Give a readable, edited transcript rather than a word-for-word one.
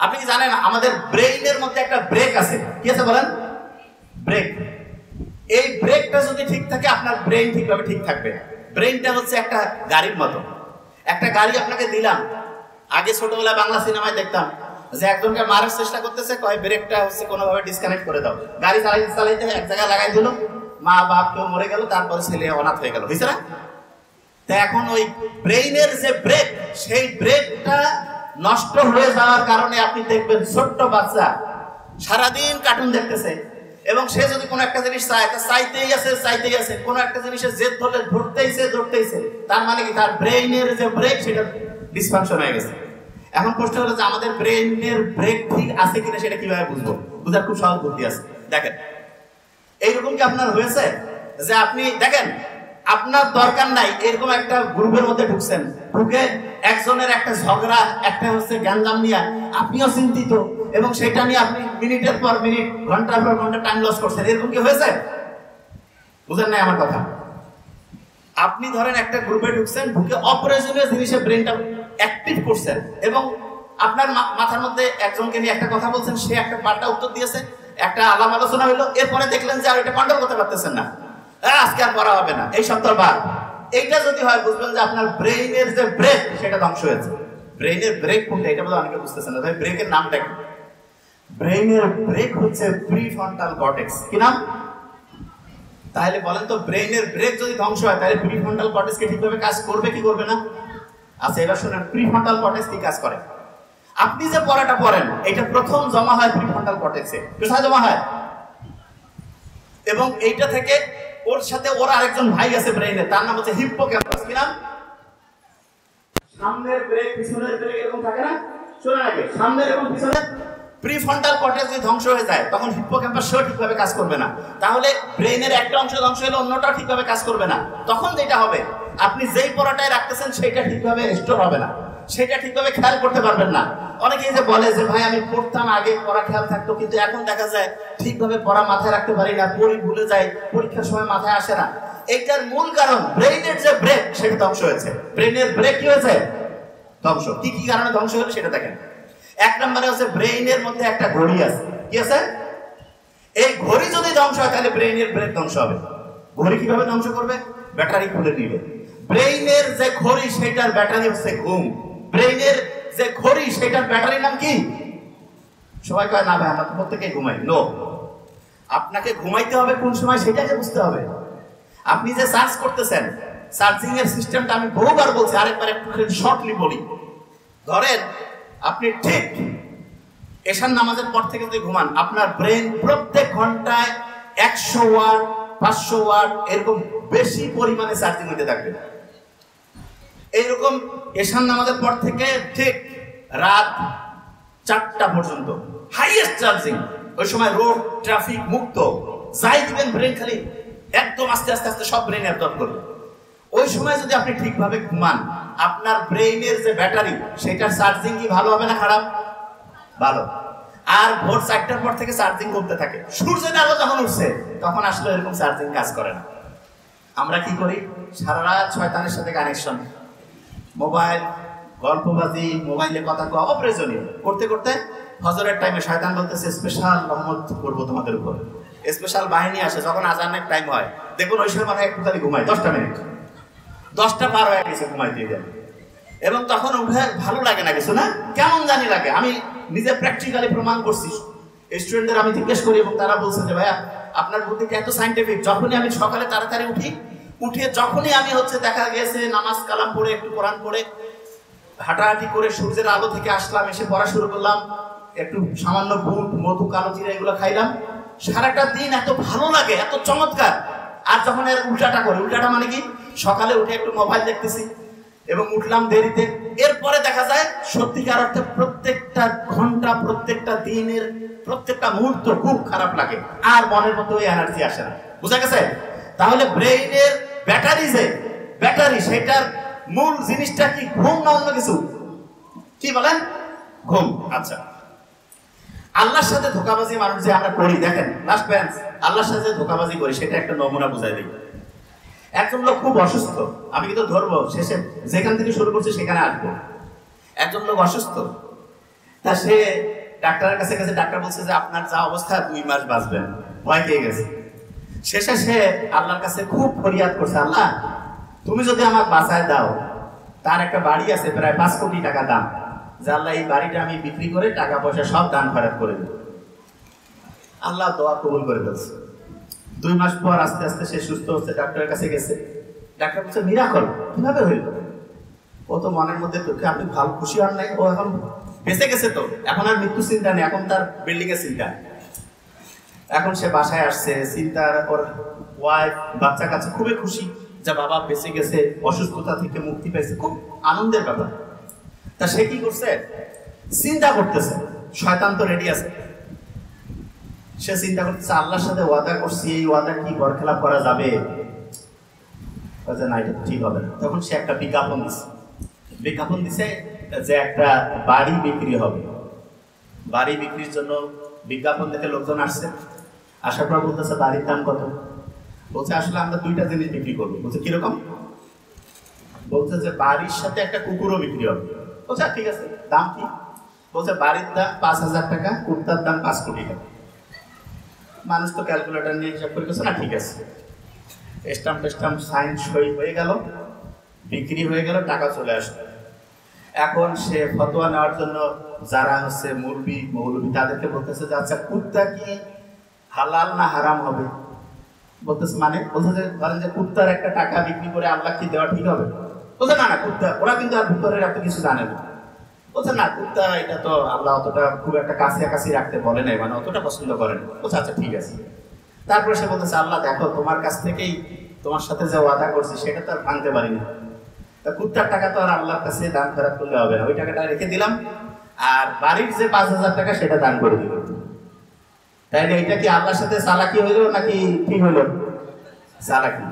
আপনি কি জানেন আমাদের ব্রেইনের মধ্যে একটা ব্রেক আছে? কি আছে বলেন? ব্রেক। এই ব্রেকটা যদি ঠিক থাকে আপনার ব্রেইন ঠিকভাবে ঠিক থাকবে। ব্রেইনটা হচ্ছে একটা গাড়ির মতো। একটা গাড়ি আপনাকে দিলাম, আগে ছোটবেলায় বাংলা সিনেমায় দেখতাম যে একজনকে মারার চেষ্টা করতেছে, কয় ব্রেকটা হচ্ছে কোনোভাবে ডিসকানেক্ট করে দাও। গাড়ি চালাইতে চালাইতে এক জায়গায় লাগাই দিল, মা বাপ কেউ মরে গেল, তারপরে ছেলে অনাথ হয়ে গেল, বুঝছে না? তা এখন ওই ব্রেইনের যে ব্রেক, সেই ব্রেকটা নষ্ট হয়ে যাওয়ার কারণে আপনি দেখবেন ছোট্ট বাচ্চা সারাদিন কার্টুন দেখতেছে এবং সে যদি কোনো একটা জিনিস চায় তা চাইতেই আছে, কোনো একটা জিনিসের জেদ ধরলে ধরতেইছে। তার মানে কি তার ব্রেইনের যে ব্রেক সেটা ডিসফাংশন হয়ে গেছে। এখন প্রশ্ন হলো যে আমাদের ব্রেইনের ব্রেক ঠিক আছে কিনা সেটা কিভাবে বুঝবো? বুঝার খুব সহজ বুদ্ধি আছে। দেখেন, এইরকম কি আপনার হয়েছে যে আপনি দেখেন আপনার দরকার নাই এরকম একটা গ্রুপের মধ্যে ঢুকছেন, ঢুকে একজনের একটা ঝগড়া, একটা হচ্ছে গ্যাঞ্জাম নিয়ে আপনিও চিন্তিত এবং সেটা নিয়ে আপনি মিনিটের পর মিনিট, ঘন্টার পর ঘন্টা টাইম লস করছেন। এরকম কি হয়েছে? বুঝেন নাই আমার কথা? আপনি ধরেন একটা গ্রুপে ঢুকছেন, ঢুকে অপ্রয়োজনীয় জিনিসে ব্রেনটা অ্যাক্টিভ করছেন এবং আপনার মাথার মধ্যে একজনকে নিয়ে একটা কথা বলছেন, সে একটা পাল্টা উত্তর দিয়েছে, একটা আলাপ আলোচনা হলো, এরপরে দেখলেন যে আর এটা কন্ট্রোল করতে পারতেছেন না, আজকে আর পড়া হবে না, এই সপ্তাহ বাদ। এইটা যদি হয় বুঝবেন যে আপনার ব্রেইনের যে ব্রেক সেটা ধ্বংস হয়েছে। ব্রেইনের ব্রেক কোনটা এটা বোধহয় অনেকে বুঝতেছেন না। ভাই ব্রেকের নামটা কি? ব্রেইনের ব্রেক হচ্ছে প্রিফ্রন্টাল কর্টেক্স। কি নাম? তাহলে বলেন তো, ব্রেইনের ব্রেক যদি ধ্বংস হয় তাহলে প্রিফ্রন্টাল কর্টেক্স কি ঠিকভাবে কাজ করবে কি করবে না? আচ্ছা, এবার শুনেন প্রিফ্রন্টাল কর্টেক্স কি কাজ করে। আপনি যে পড়াটা পড়েন এটা প্রথম জমা হয় প্রিফ্রন্টাল কর্টেক্সে। কোথায় জমা হয়? এবং এইটা থেকে ওর সাথে ওর আরেকজন ভাই আছে ব্রেইনে, তার নাম হচ্ছে হিপ্পোক্যাম্পাস। কি নাম? সামনের ব্রেক পিছনের ব্রেক এরকম থাকে না? শুনুন আগে, সামনের এবং পিছনের প্রিফ্রন্টাল কর্টেক্স যদি ধ্বংস হয়ে যায় তখন হিপ্পোক্যাম্পাস সেও ঠিকভাবে কাজ করবে না। তাহলে ব্রেইনের একটা অংশ ধ্বংস হলে অন্যটাও ঠিকভাবে কাজ করবে না। তখন যেটা হবে, আপনি যেই পড়াটায় রাখতেছেন সেটা ঠিকভাবে স্টোর হবে না, সেটা ঠিকভাবে খেয়াল করতে পারবেন না। অনেকেই যে বলে যে ভাই আমি পড়তাম, আগে পড়া খেয়াল থাকতো, কিন্তু এখন দেখা যায় ঠিকভাবে পড়া মাথায় রাখতে পারি না, পড়ি ভুলে যাই, পরীক্ষার সময় মাথায় আসে না। এইটার মূল কারণ ব্রেইনের যে ব্রেক সেটা ধ্বংস হয়েছে। ব্রেইনের ব্রেক কি হয়েছে? ধ্বংস। কি কি কারণে ধ্বংস হলো সেটা দেখেন। এক নম্বরে হচ্ছে ব্রেইনের মধ্যে একটা ঘড়ি আছে। কি আছে? এই ঘড়ি যদি ধ্বংস হয় তাহলে ব্রেইনের ব্রেক ধ্বংস হবে। ঘড়ি কিভাবে ধ্বংস করবে? ব্যাটারি খুলে নিবে। ব্রেইনের যে ঘড়ি সেটার ব্যাটারি হচ্ছে ঘুম। ব্রেইনের যে ঘড়ি সেটার ব্যাটারির নাম কি? সবাই কয় না ভাই আমরা তো প্রত্যেকেই ঘুমাই। নো, আপনাকে ঘুমাইতে হবে কোন সময় সেটাকে বুঝতে হবে। আপনি যে চার্জ করতেছেন, চার্জিং এর সিস্টেমটা আমি বহুবার বলছি, আরেকবার একটু শর্টলি বলি। ধরেন আপনি ঠিক এশার নামাজের পর থেকে যদি ঘুমান, আপনার ব্রেন প্রত্যেক ঘন্টায় 100 ওয়াট 500 ওয়াট এরকম বেশি পরিমাণে চার্জিং হতে থাকবে। এইরকম এশার নামাজের পর থেকে ঠিক রাত 4টা পর্যন্ত হাইয়েস্ট চার্জিং। ওই সময় রোড ট্রাফিক মুক্ত, যাই দিবেন ব্রেন খালি একদম আস্তে আস্তে আস্তে সব ব্রেন অ্যাবজর্ব করবে। ওই সময় যদি আপনি ঠিকভাবে ঘুমান, আপনার ব্রেইনের যে ব্যাটারি সেটার চার্জিং কি ভালো হবে না খারাপ? ভালো। আর ভোর 4টার পর থেকে চার্জিং করতে থাকে। সূর্যের আলো যখন উঠছে তখন আসলে এরকম চার্জিং কাজ করে না। আমরা কি করি? সারা রাত শয়তানের সাথে কানেকশন, মোবাইল, গল্পবাজি, মোবাইলে কথা কওয়া অপ্রয়োজনীয় করতে করতে ফজরের টাইমে শয়তান বলতেছে স্পেশাল রহমত করবো তোমাদের উপর। স্পেশাল বাহিনী আসে যখন আজানের টাইম হয়, দেখুন ওই সময় মানে একটু খালি ঘুমায় 10টা মিনিট, 10টা পার হয়ে গেছে ঘুমাই দিয়ে যায় এবং তখন উঠে ভালো লাগে না, কিছু না কেমন জানি লাগে। আমি নিজে প্র্যাকটিক্যালি প্রমাণ করছি। স্টুডেন্টদের আমি জিজ্ঞেস করি এবং তারা বলছে যে ভাইয়া আপনার বুদ্ধিটা এত সাইন্টিফিক। যখনই আমি সকালে তাড়াতাড়ি উঠে যখনই আমি হচ্ছে দেখা গেছে নামাজ কালাম পড়ে একটু কোরআন পড়ে হাঁটাহাঁটি করে সূর্যের আলো থেকে আসলাম, এসে পড়া শুরু করলাম, একটু সামান্য বুট মধু কালো জিরা এগুলো খাইলাম, সারাটা দিন এত ভালো লাগে, এত চমৎকার। আর যখন এর উল্টাটা করি, উল্টাটা মানে কি, সকালে উঠে একটু মোবাইল দেখতেছি এবং উঠলাম দেরিতে, এরপরে দেখা যায় সত্যিকার অর্থে প্রত্যেকটা ঘন্টা, প্রত্যেকটা দিনের প্রত্যেকটা মুহূর্ত খুব খারাপ লাগে, আর মনের মতো ওই এনার্জি আসে না। বুঝা গেছে? তাহলে ব্রেইনের ব্যাটারি যে ব্যাটারি সেটার মূল জিনিসটা কি? ঘুম না অন্য কিছু? কি বলেন? ঘুম। আচ্ছা, আল্লাহর সাথে ধোঁকাবাজি মানুষ যে আমরা করি, দেখেন লাস্ট বেঞ্চ, আল্লাহর সাথে ধোঁকাবাজি করি সেটা একটা নমুনা বুঝাই দিই। একজন লোক খুব অসুস্থ, আমি কিন্তু ধরবো শেষে যেখান থেকে শুরু করছি সেখানে আসবো। একজন লোক অসুস্থ, তা সে ডাক্তারের কাছে গেছে, ডাক্তার বলছে যে আপনার যা অবস্থা 2 মাস বাঁচবেন, ভয় পেয়ে গেছে। শেষে সে আল্লাহর কাছে খুব ফরিয়াদ করছে, আল্লাহ তুমি যদি আমাকে বাঁচায় দাও, তার একটা বাড়ি আছে প্রায় 5 কোটি টাকা দাম, যে আল্লাহ এই বাড়িটা আমি বিক্রি করে টাকা পয়সা সব দান খয়রাত করে দেব। আল্লাহ দোয়া কবুল করে ফেলছে। 2 মাস পর আস্তে আস্তে সে সুস্থ হচ্ছে, ডাক্তারের কাছে গেছে। ডাক্তার বলছে মিরাকল কিভাবে হইল? ও তো মনের মধ্যে আপনি ভালো খুশি হন নাই, ও এখন বেঁচে গেছে, তো এখন আর মৃত্যু চিন্তা নেই, এখন তার বিল্ডিং এর চিন্তা। এখন সে বাসায় আসছে, চিন্তার পর ওয়াইফ বাচ্চা কাছে খুবই খুশি যে বাবা বেঁচে গেছে, অসুস্থতা থেকে মুক্তি পাইছে, খুব আনন্দের ব্যাপার। তা সে কি করছে? চিন্তা করতেছে, শয়তান তো রেডি আছে। সে চিন্তা করতেছে আল্লাহর সাথে ওয়াদা করছি, এই ওয়াদা কি বরখেলাপ করা যাবে? না, এটা ঠিক হবে না। তখন সে একটা বিজ্ঞাপন দিছে যে একটা বাড়ি বিক্রি হবে। বাড়ি বিক্রির জন্য বিজ্ঞাপন দেখে লোকজন আসছে, আসার পর বলতেছে বাড়ির দাম কত? বলছে আসলে আমরা 2টা জিনিস বিক্রি করবো। বলছে কিরকম? বলছে যে বাড়ির সাথে একটা কুকুরও বিক্রি হবে। বলছে ঠিক আছে, দাম কি? বলছে বাড়ির দাম 5,000 টাকা, কুকুরটার দাম 5 কোটি টাকা। মানুষ তো ক্যালকুলেটর নিয়ে হিসাব করে গেছে, না ঠিক আছে। স্টাম্প সাইন সই হয়ে গেল, বিক্রি হয়ে গেল, টাকা চলে আসলো। এখন সে ফতোয়া নেওয়ার জন্য যারা হচ্ছে মৌলবি তাদেরকে বলতেছে যে আচ্ছা কুত্তা কি হালাল না হারাম হবে? বলতেছে মানে? বলছে যে ধরেন যে কুত্তার একটা টাকা বিক্রি করে আল্লাহ কি দেওয়া ঠিক হবে? বলছে না না, কুত্তা ওরা কিন্তু আর ভিতরের এত কিছু জানে না। বলছে না, কুত্তা এটা তো আল্লাহ অতটা খুব একটা কাছাকাছি রাখতে বলে নাই, মানে অতটা পছন্দ করেন। বলছে আচ্ছা ঠিক আছে। তারপরে সে বলতেছে আল্লাহ দেখো, তোমার কাছ থেকেই তোমার সাথে যে ওয়াদা করছি সেটা তো আর ভাঙতে পারি না। তা কুত্তার টাকা তো আর আল্লাহর কাছে দান খয়রাত করলে হবে না, ওই টাকাটা রেখে দিলাম, আর বাড়ির যে 5,000 টাকা সেটা দান করে দিল। তাইলে এটা কি আল্লাহর সাথে চালাকি হইলো নাকি ঠিক হইলো? চালাকি।